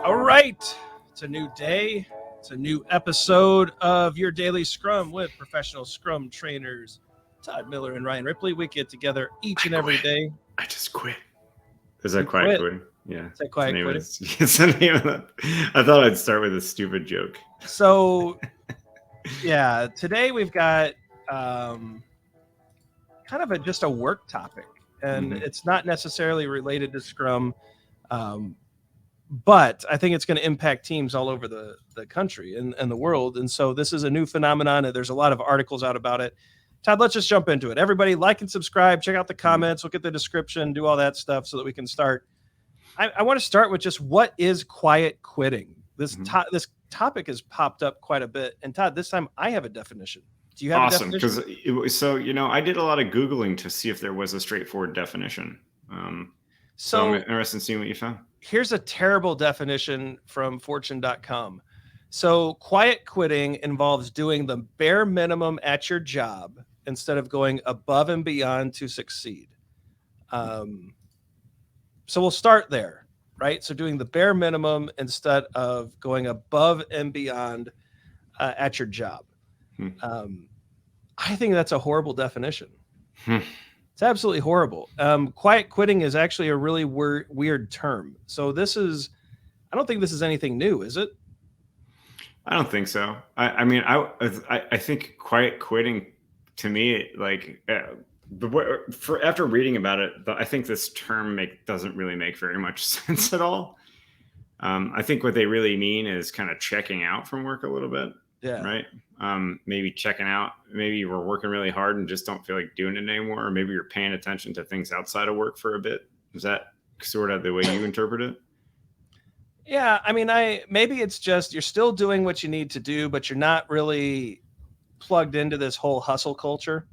All right. It's a new day. It's a new episode of Your Daily Scrum with professional Scrum trainers Todd Miller and Ryan Ripley. We get together each and every day. I just quit. Is that You quiet quit? quitting? Yeah. Is that quiet quitting? It's the name of that. I thought I'd start with a stupid joke. So, yeah, today we've got kind of just a work topic, and it's not necessarily related to Scrum, but I think it's going to impact teams all over the country and the world. And so this is a new phenomenon, and there's a lot of articles out about it. Todd, let's just jump into it. Everybody like and subscribe, check out the comments, look at the description, do all that stuff so that we can start. I want to start with just what is quiet quitting? This topic has popped up quite a bit. And Todd, this time I have a definition. Do you have a definition? Because I did a lot of Googling to see if there was a straightforward definition. So I'm interested in seeing what you found. Here's a terrible definition from fortune.com. So quiet quitting involves doing the bare minimum at your job instead of going above and beyond to succeed. So we'll start there, right? So doing the bare minimum instead of going above and beyond at your job. I think that's a horrible definition. It's absolutely horrible. Quiet quitting is actually a really weird term. So I don't think this is anything new, is it? I don't think so. I think quiet quitting, to me, after reading about it, I think this term doesn't really make very much sense at all. I think what they really mean is kind of checking out from work a little bit. Yeah. Right. Maybe checking out. Maybe you were working really hard and just don't feel like doing it anymore. Or maybe you're paying attention to things outside of work for a bit. Is that sort of the way you interpret it? Yeah. I mean, maybe it's just you're still doing what you need to do, but you're not really plugged into this whole hustle culture.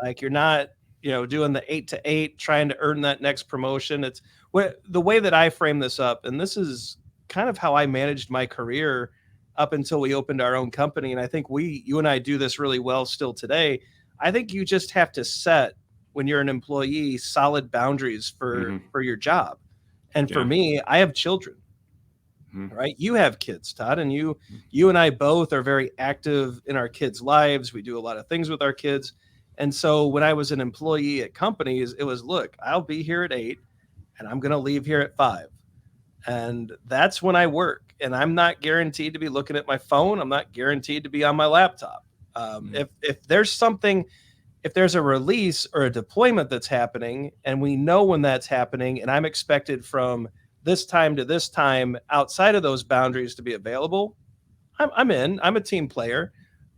Like you're not, doing the 8 to 8, trying to earn that next promotion. It's the way that I frame this up. And this is kind of how I managed my career up until we opened our own company. And I think you and I do this really well still today. I think you just have to set, when you're an employee, solid boundaries for your job. And for me, I have children, right? You have kids, Todd, and you and I both are very active in our kids' lives. We do a lot of things with our kids. And so when I was an employee at companies, it was, look, I'll be here at 8 and I'm going to leave here at 5. And that's when I work. And I'm not guaranteed to be looking at my phone. I'm not guaranteed to be on my laptop. If there's a release or a deployment that's happening, and we know when that's happening, and I'm expected from this time to this time outside of those boundaries to be available, I'm in. I'm a team player.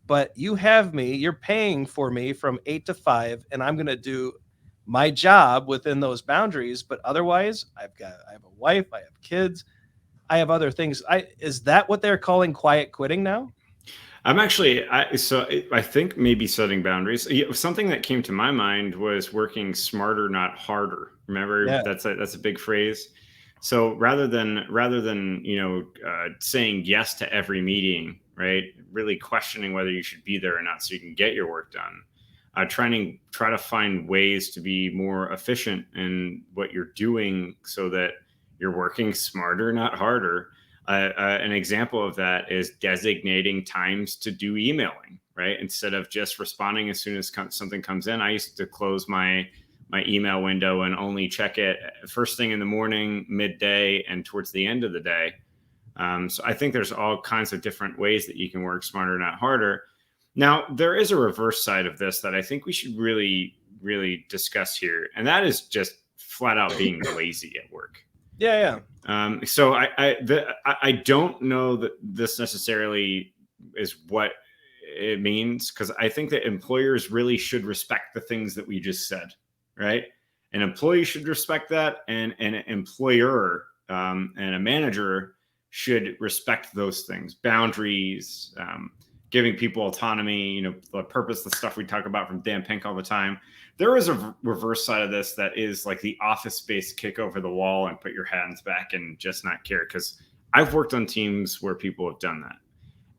But you have me. You're paying for me from 8 to 5, and I'm going to do my job within those boundaries. But otherwise, I have a wife, I have kids, I have other things. Is that what they're calling quiet quitting now? I think maybe setting boundaries. Something that came to my mind was working smarter, not harder. Remember, that's a big phrase. So rather than saying yes to every meeting, right? Really questioning whether you should be there or not so you can get your work done. Try to find ways to be more efficient in what you're doing so that you're working smarter, not harder. An example of that is designating times to do emailing, right? Instead of just responding as soon as something comes in. I used to close my email window and only check it first thing in the morning, midday, and towards the end of the day. So I think there's all kinds of different ways that you can work smarter, not harder. Now, there is a reverse side of this that I think we should really, really discuss here. And that is just flat out being lazy at work. Yeah. So I don't know that this necessarily is what it means, because I think that employers really should respect the things that we just said, right? An employee should respect that, and an employer and a manager should respect those things. Boundaries, giving people autonomy, the purpose, the stuff we talk about from Dan Pink all the time. There is a reverse side of this that is like the office-based kick over the wall and put your hands back and just not care. Because I've worked on teams where people have done that.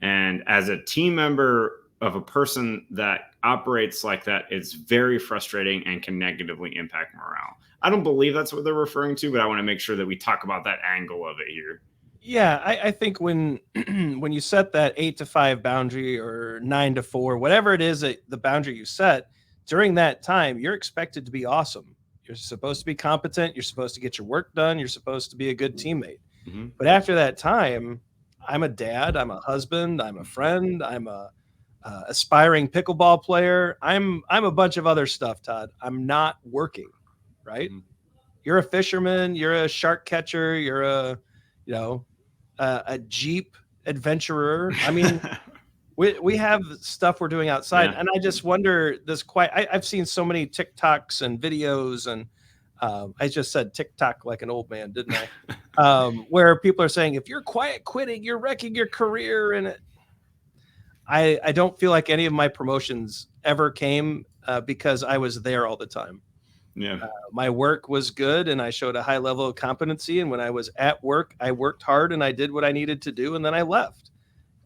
And as a team member, a person that operates like that, it's very frustrating and can negatively impact morale. I don't believe that's what they're referring to, but I want to make sure that we talk about that angle of it here. Yeah, I think when when you set that 8 to 5 boundary or 9 to 4, whatever it is that the boundary you set, during that time, you're expected to be awesome. You're supposed to be competent. You're supposed to get your work done. You're supposed to be a good teammate. Mm-hmm. But after that time, I'm a dad. I'm a husband. I'm a friend. I'm a aspiring pickleball player. I'm a bunch of other stuff, Todd. I'm not working, right? Mm-hmm. You're a fisherman. You're a shark catcher. You're a, you know, a Jeep adventurer. I mean, we have stuff we're doing outside, Yeah. and I just wonder this. I've seen so many TikToks and videos, and I just said TikTok like an old man, didn't I? Where people are saying, if you're quiet quitting, you're wrecking your career, and I don't feel like any of my promotions ever came because I was there all the time. Yeah. My work was good and I showed a high level of competency. And when I was at work, I worked hard and I did what I needed to do. And then I left,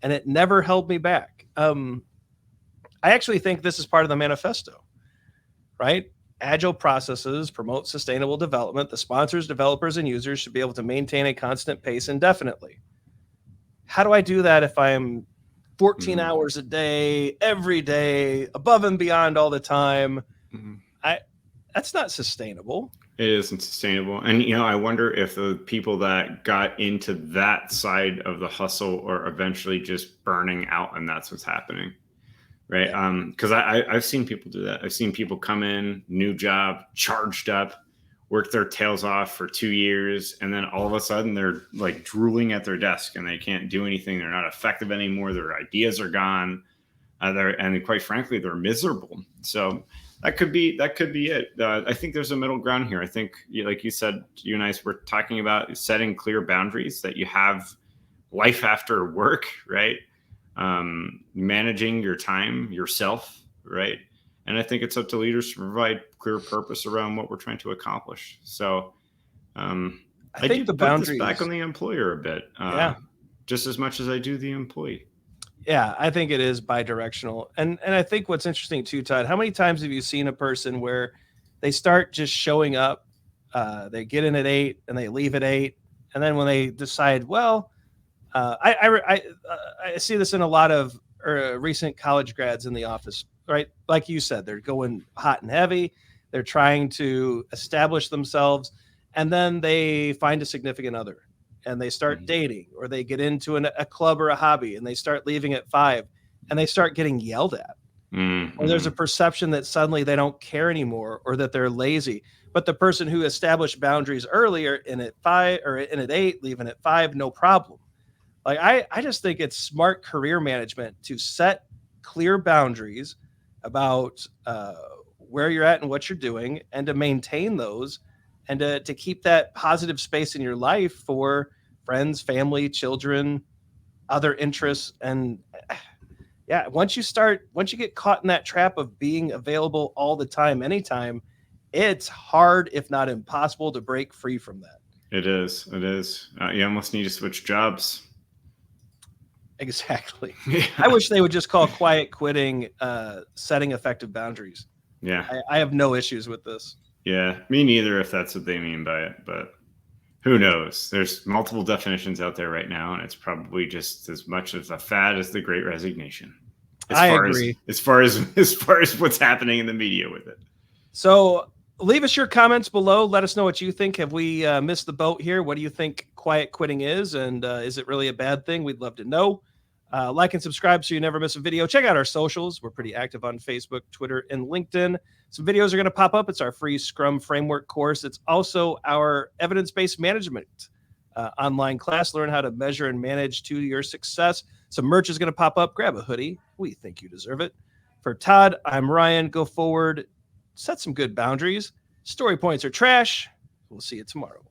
and it never held me back. I actually think this is part of the manifesto, right? Agile processes promote sustainable development. The sponsors, developers, and users should be able to maintain a constant pace indefinitely. How do I do that if I'm 14 hours a day, every day, above and beyond all the time? That's not sustainable. It isn't sustainable. And, I wonder if the people that got into that side of the hustle are eventually just burning out, and that's what's happening. Right. Because I've seen people do that. I've seen people come in, new job, charged up, work their tails off for 2 years. And then all of a sudden they're like drooling at their desk and they can't do anything. They're not effective anymore. Their ideas are gone. And quite frankly, they're miserable. So that could be it. I think there's a middle ground here. I think, like you said, you and I were talking about setting clear boundaries, that you have life after work, right? Managing your time yourself, right? And I think it's up to leaders to provide clear purpose around what we're trying to accomplish. So I think the boundaries put this back on the employer a bit, just as much as I do the employee. Yeah, I think it is bidirectional. And I think what's interesting too, Todd, how many times have you seen a person where they start just showing up, they get in at 8 and they leave at 8, and then when they decide, well, I see this in a lot of recent college grads in the office, right? Like you said, they're going hot and heavy. They're trying to establish themselves, and then they find a significant other, and they start dating, or they get into a club or a hobby, and they start leaving at 5, and they start getting yelled at. Or there's a perception that suddenly they don't care anymore, or that they're lazy. But the person who established boundaries earlier, in at 5 or in at 8, leaving at 5, no problem. Like I just think it's smart career management to set clear boundaries about where you're at and what you're doing, and to maintain those, and to keep that positive space in your life for friends, family, children, other interests. And yeah, once you get caught in that trap of being available all the time, anytime, it's hard, if not impossible, to break free from that. It is. You almost need to switch jobs. Exactly. Yeah. I wish they would just call quiet quitting setting effective boundaries. Yeah. I have no issues with this. Yeah, me neither, if that's what they mean by it. But who knows? There's multiple definitions out there right now, and it's probably just as much of a fad as the Great Resignation. I agree. As far as what's happening in the media with it. So leave us your comments below. Let us know what you think. Have we missed the boat here? What do you think quiet quitting is? And is it really a bad thing? We'd love to know. Like and subscribe so you never miss a video. Check out our socials. We're pretty active on Facebook, Twitter, and LinkedIn. Some videos are going to pop up. It's our free Scrum Framework course. It's also our evidence-based management online class. Learn how to measure and manage to your success. Some merch is going to pop up. Grab a hoodie. We think you deserve it. For Todd, I'm Ryan. Go forward. Set some good boundaries. Story points are trash. We'll see you tomorrow.